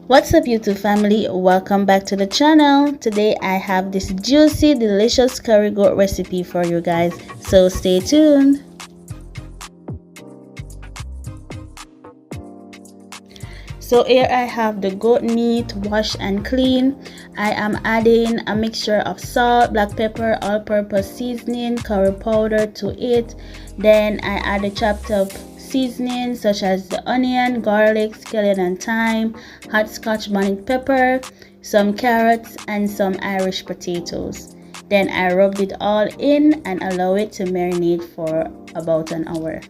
What's up YouTube family, welcome back to the channel. Today I have this juicy delicious curry goat recipe for you guys, so stay tuned. So here I have the goat meat washed and clean. I am adding a mixture of salt, black pepper, all-purpose seasoning, curry powder to it. Then I add the chopped up seasonings such as the onion, garlic, scallion and thyme, hot scotch bonnet pepper, some carrots and some Irish potatoes. Then I rubbed it all in and allow it to marinate for about an hour.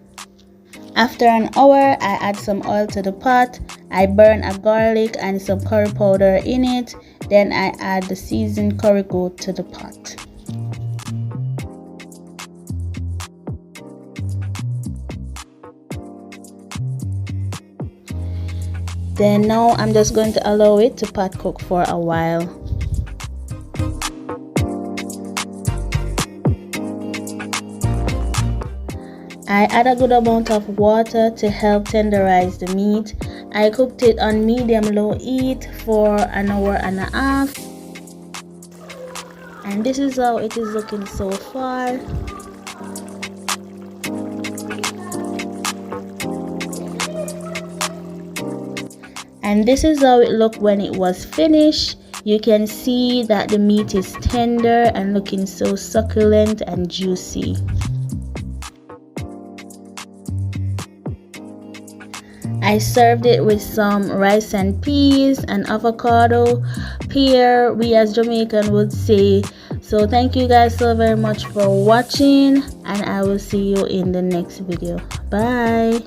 After an hour, I add some oil to the pot. I burn a garlic and some curry powder in it. Then I add the seasoned curry goat to the pot. Then now I'm just going to allow it to pot cook for a while. I add a good amount of water to help tenderize the meat. I cooked it on medium-low heat for an hour and a half. And this is how it is looking so far. And this is how it looked when it was finished. You can see that the meat is tender and looking so succulent and juicy. I served it with some rice and peas and avocado, pear, we as Jamaican would say. So thank you guys so very much for watching, and I will see you in the next video. Bye.